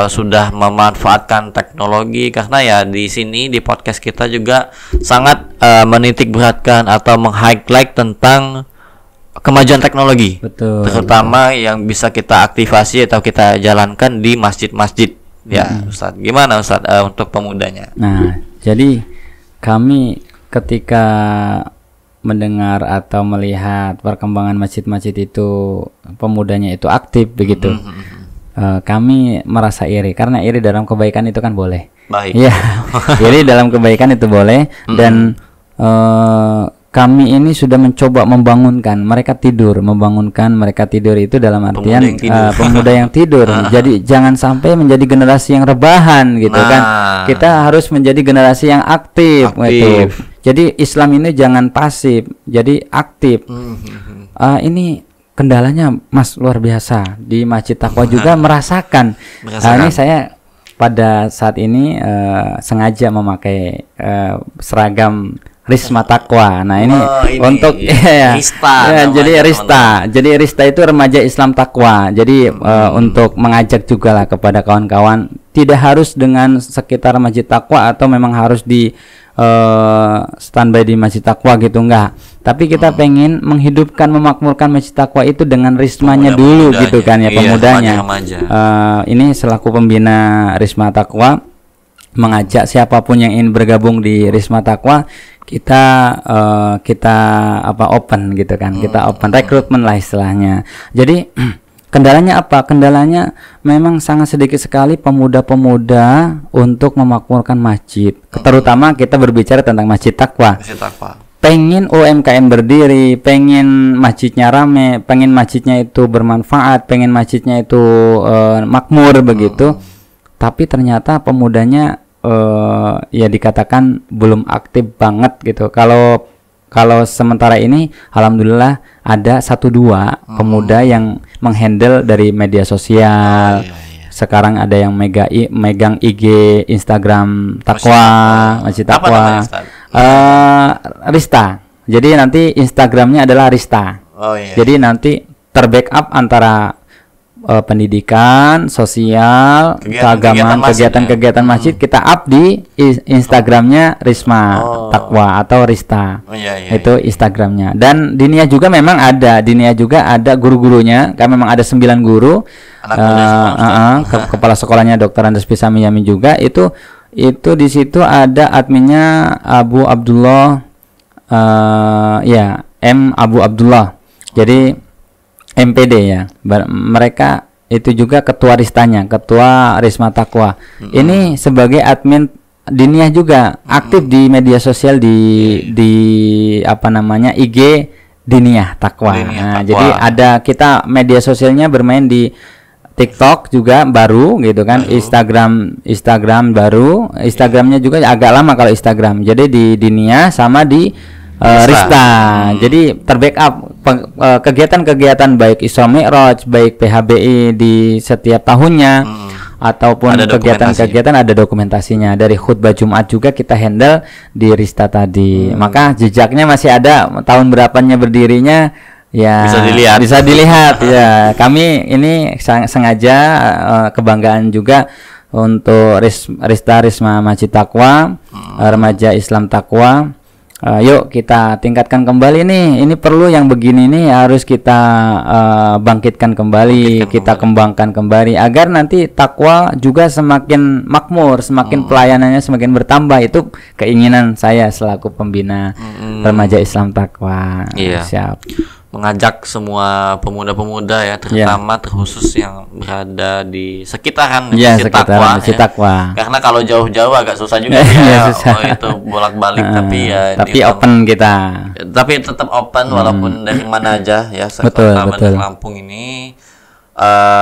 sudah memanfaatkan teknologi? Karena ya di sini di podcast kita juga sangat menitik beratkan atau meng-highlight tentang kemajuan teknologi. Betul. Terutama yang bisa kita aktifasi atau kita jalankan di masjid-masjid. Ya, Ustaz. Gimana Ustaz untuk pemudanya? Nah, jadi kami ketika mendengar atau melihat perkembangan masjid-masjid itu, pemudanya itu aktif begitu, kami merasa iri, karena iri dalam kebaikan itu kan boleh. Baik. Iya, iri dalam kebaikan itu boleh. Dan kami ini sudah mencoba membangunkan mereka tidur, itu dalam artian pemuda yang tidur. Jadi jangan sampai menjadi generasi yang rebahan gitu kan. Kita harus menjadi generasi yang aktif. Gitu. Jadi Islam ini jangan pasif, jadi aktif. Ini kendalanya Mas luar biasa. Di Masjid Taqwa juga merasakan. Ini saya pada saat ini sengaja memakai seragam Risma Taqwa. Nah, ini untuk Rista. Jadi Rista. Jadi Rista itu remaja Islam Taqwa. Jadi untuk mengajak juga lah kepada kawan-kawan, tidak harus dengan sekitar Masjid Taqwa atau memang harus di standby di Masjid Taqwa gitu, enggak. Tapi kita pengen menghidupkan, memakmurkan Masjid Taqwa itu dengan rismanya dulu gitu kan ya, pemudanya. Ini selaku pembina Risma Taqwa mengajak siapapun yang ingin bergabung di Risma Taqwa, kita open gitu kan. Kita open rekrutmen lah istilahnya. Jadi kendalanya apa? Kendalanya memang sangat sedikit sekali pemuda-pemuda untuk memakmurkan masjid. Terutama kita berbicara tentang Masjid Taqwa. Pengen UMKM berdiri, pengen masjidnya rame, pengen masjidnya itu bermanfaat, pengen masjidnya itu makmur begitu. Tapi ternyata pemudanya ya dikatakan belum aktif banget gitu. Kalau sementara ini alhamdulillah ada 1-2 pemuda yang menghandle dari media sosial. Sekarang ada yang megang IG Instagram Taqwa, Masjid Taqwa. Rista. Jadi nanti Instagramnya adalah Rista. Jadi nanti terbackup antara pendidikan, sosial, keagamaan, kegiatan masjid kita up di Instagramnya Risma Taqwa atau Rista. Itu Instagramnya. Dan Dinia juga memang ada. Dinia juga ada guru-gurunya. Kami memang ada 9 guru. Kepala sekolahnya Dr. Andes Pisami Yamin juga. Itu di situ ada adminnya Abu Abdullah, Abu Abdullah. Jadi MPD ya, mereka itu juga ketua Ristanya, ketua Risma Taqwa. Ini sebagai admin Diniyah juga aktif di media sosial di IG Diniyah Taqwa. Nah, jadi ada kita media sosialnya bermain di TikTok juga baru gitu kan, Instagram baru, Instagramnya juga agak lama kalau Instagram. Jadi di Diniyah sama di Rista. Jadi terbackup kegiatan-kegiatan baik Isra Mi'raj, baik PHBI di setiap tahunnya ataupun kegiatan-kegiatan ada dokumentasinya. Dari khutbah Jumat juga kita handle di Rista tadi. Maka jejaknya masih ada, tahun berapanya berdirinya ya bisa dilihat ya. Kami ini sengaja kebanggaan juga untuk Risma Masjid Taqwa, remaja Islam Taqwa. Yuk kita tingkatkan kembali nih. Ini perlu yang begini nih harus kita bangkitkan kembali, kita kembangkan kembali agar nanti Taqwa juga semakin makmur, semakin pelayanannya semakin bertambah. Itu keinginan saya selaku pembina remaja Islam Taqwa. Iya. Siap. mengajak semua pemuda-pemuda ya, terutama terkhusus yang berada di sekitaran Masjid Taqwa. Masjid Taqwa. Karena kalau jauh-jauh agak susah juga ya, susah. itu bolak-balik, tapi ya tapi open kita. Tapi tetap open walaupun dari mana aja ya, betul. Bandar Lampung ini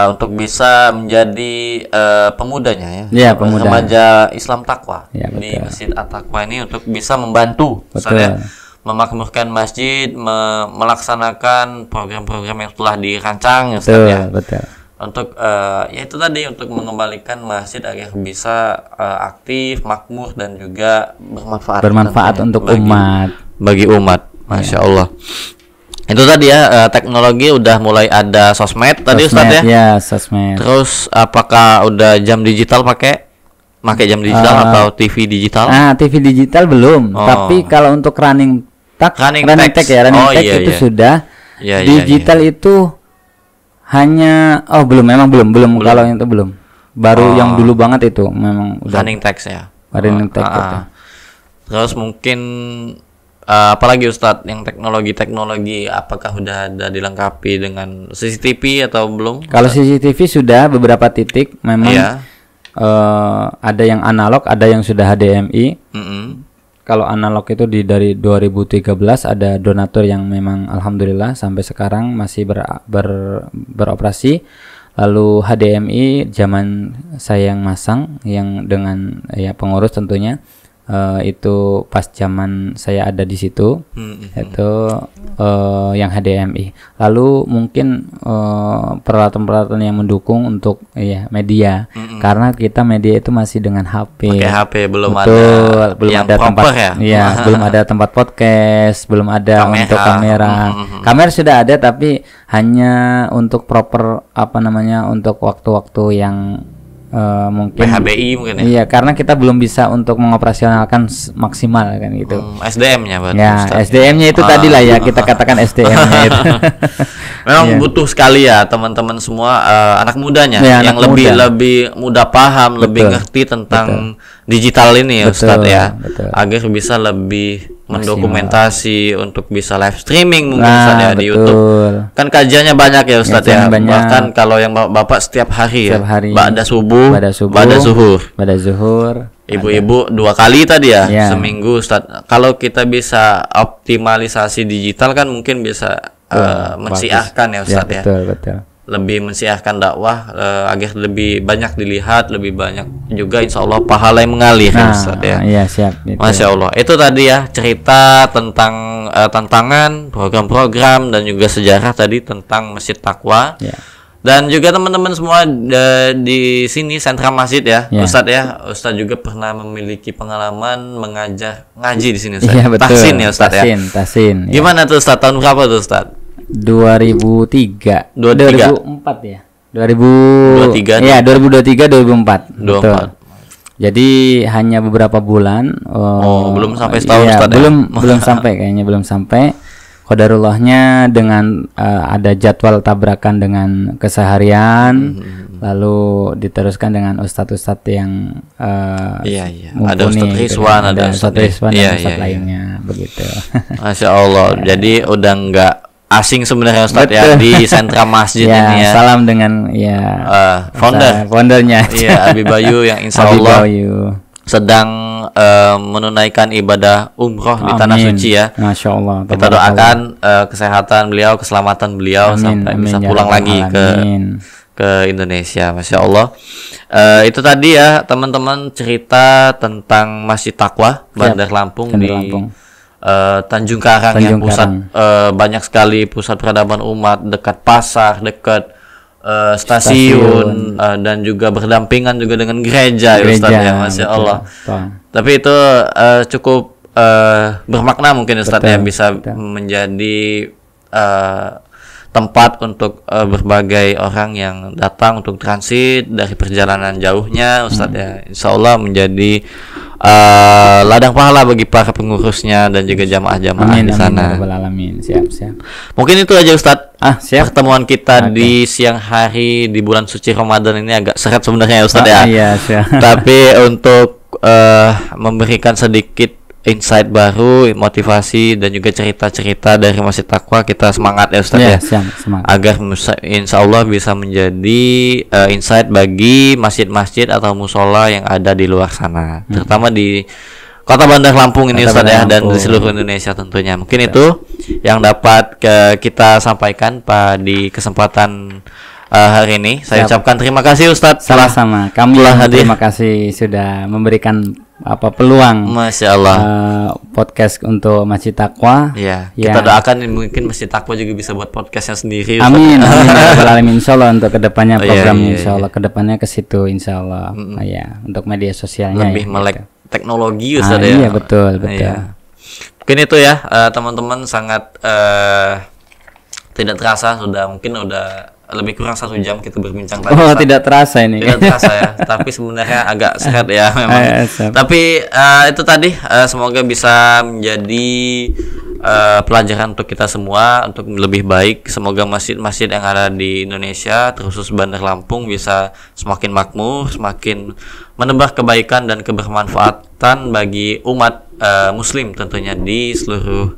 untuk bisa menjadi pemudanya ya, remaja Islam Taqwa di Masjid At-Taqwa ini, untuk bisa membantu misalnya memakmurkan masjid, melaksanakan program-program yang telah dirancang Ustaz ya. Betul. Untuk ya itu tadi, untuk mengembalikan masjid agar bisa aktif, makmur, dan juga bermanfaat untuk umat. Bagi umat. Masya Allah. Itu tadi ya, teknologi udah mulai ada sosmed tadi Ustaz ya. Ya, sosmed. Terus apakah udah jam digital pakai jam digital atau TV digital? TV digital belum. Tapi kalau untuk running tag itu sudah. Digital itu hanya memang belum. Kalau itu belum. Baru yang dulu banget itu memang udah running text ya. Running text itu. Terus mungkin apalagi Ustadz, yang teknologi apakah udah ada dilengkapi dengan CCTV atau belum? Kalau CCTV sudah beberapa titik memang ada yang analog, ada yang sudah HDMI. Kalau analog itu dari 2013 ada donatur yang memang alhamdulillah sampai sekarang masih beroperasi. Lalu HDMI zaman saya yang masang, yang dengan pengurus tentunya. Itu pas zaman saya ada di situ, itu yang HDMI. Lalu mungkin peralatan-peralatan yang mendukung untuk media, karena kita media itu masih dengan HP. Pakai HP, belum ada tempat belum ada tempat podcast, belum ada untuk kamera. Kamera sudah ada, tapi hanya untuk proper untuk waktu-waktu yang mungkin PHBI mungkin ya. Iya, karena kita belum bisa untuk mengoperasionalkan maksimal kan gitu. SDM-nya berarti. Ya, SDM-nya itu tadi lah ya, kita katakan SDM-nya itu. Memang butuh sekali ya teman-teman semua, anak mudanya yang lebih mudah paham, lebih ngerti tentang digital ini ya Ustaz ya. Agar bisa lebih mendokumentasi untuk bisa live streaming mungkin Ustaz ya di YouTube. Kan kajiannya banyak ya Ustaz ya. Bahkan kalau yang Bapak setiap hari ba'da subuh, ba'da zuhur. Ibu-ibu 2 kali tadi ya, seminggu Ustaz. Kalau kita bisa optimalisasi digital kan mungkin bisa mensiarkan ya Ustaz ya. Betul. Lebih mensiarkan dakwah agar lebih banyak dilihat, lebih banyak juga insya Allah pahala yang mengalir Ustaz ya. Iya, siap. Masya Allah. Itu tadi ya cerita tentang tantangan, program-program, dan juga sejarah tadi tentang Masjid Taqwa. Dan juga teman-teman semua di sini sentra masjid ya, Ustadz ya. Ustadz juga pernah memiliki pengalaman mengajar ngaji di sini Ustadz. Iya, betul. Tahsin ya Ustadz ya. Tahsin. Gimana tuh Ustadz? Tahun berapa tuh Ustadz? 2004 ya. 2023. Iya, 2023 2004. Betul. Jadi hanya beberapa bulan. Belum sampai setahun Ustadz ya? Belum sampai kayaknya, belum sampai. Qadarullahnya dengan ada jadwal tabrakan dengan keseharian, lalu diteruskan dengan ustadz-ustadz yang ada Ustadz Rizwan, ada Ustadz Rizwan dan ustadz lainnya begitu. Masya Allah. Jadi udah nggak asing sebenarnya Ustadz ya di sentra masjid ini ya. Salam dengan foundernya. Iya, Abi Bayu yang insya Allah sedang menunaikan ibadah umroh di tanah suci ya. Masya Allah. Kita doakan kesehatan beliau, keselamatan beliau sampai bisa pulang lagi ke Indonesia. Masya Allah. Itu tadi ya teman-teman cerita tentang Masjid Taqwa Bandar Lampung di Tanjung Karang ya, pusat banyak sekali pusat peradaban umat, dekat pasar, dekat stasiun. Dan juga berdampingan juga dengan gereja ya Ustaz ya, Masya Allah. Tapi itu cukup bermakna mungkin Ustaz ya, bisa menjadi tempat untuk berbagai orang yang datang untuk transit dari perjalanan jauhnya Ustaz ya. Insya Allah menjadi ladang pahala bagi para pengurusnya dan juga jamaah-jamaah di sana. Amin. Siap. Mungkin itu aja Ustadz. Siap. Pertemuan kita di siang hari di bulan suci Ramadan ini agak seret sebenarnya ya Ustadz ya. Iya, siap. Tapi untuk memberikan sedikit insight baru, motivasi dan juga cerita-cerita dari Masjid Taqwa. Kita semangat ya Ustaz ya. Semangat. Agar insya Allah bisa menjadi insight bagi masjid-masjid atau musola yang ada di luar sana, terutama di Kota Bandar Lampung ini Ustaz ya, dan di seluruh Indonesia tentunya. Mungkin itu yang dapat kita sampaikan di kesempatan hari ini. Saya ucapkan terima kasih Ustaz. Sama-sama. Kami terima kasih sudah memberikan peluang. Masya Allah. Podcast untuk Masjid Taqwa. Ya, kita doakan mungkin Masjid Taqwa juga bisa buat podcastnya sendiri. Amin. Amin. Insya Allah untuk kedepannya programnya Insya Allah kedepannya ke situ Insya Allah. Ya, untuk media sosialnya. Lebih melek teknologi Ustaz ya. Iya betul. Iya. Mungkin itu ya teman-teman, sangat tidak terasa udah lebih kurang 1 jam kita berbincang tadi. Oh, tidak terasa ini. Tidak terasa ya, tapi sebenarnya agak seret ya memang. Tapi itu tadi semoga bisa menjadi pelajaran untuk kita semua untuk lebih baik. Semoga masjid-masjid yang ada di Indonesia, terkhusus Bandar Lampung, bisa semakin makmur, semakin menebar kebaikan dan kebermanfaatan bagi umat Muslim tentunya di seluruh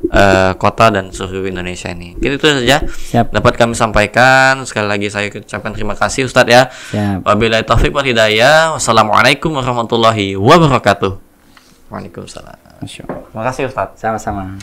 kota dan seluruh Indonesia ini. Mungkin itu saja dapat kami sampaikan. Sekali lagi saya ucapkan terima kasih Ustadz ya. Wabillahi taufiq wal hidayah. Wassalamualaikum warahmatullahi wabarakatuh. Waalaikumsalam. Terima kasih Ustadz. Sama-sama.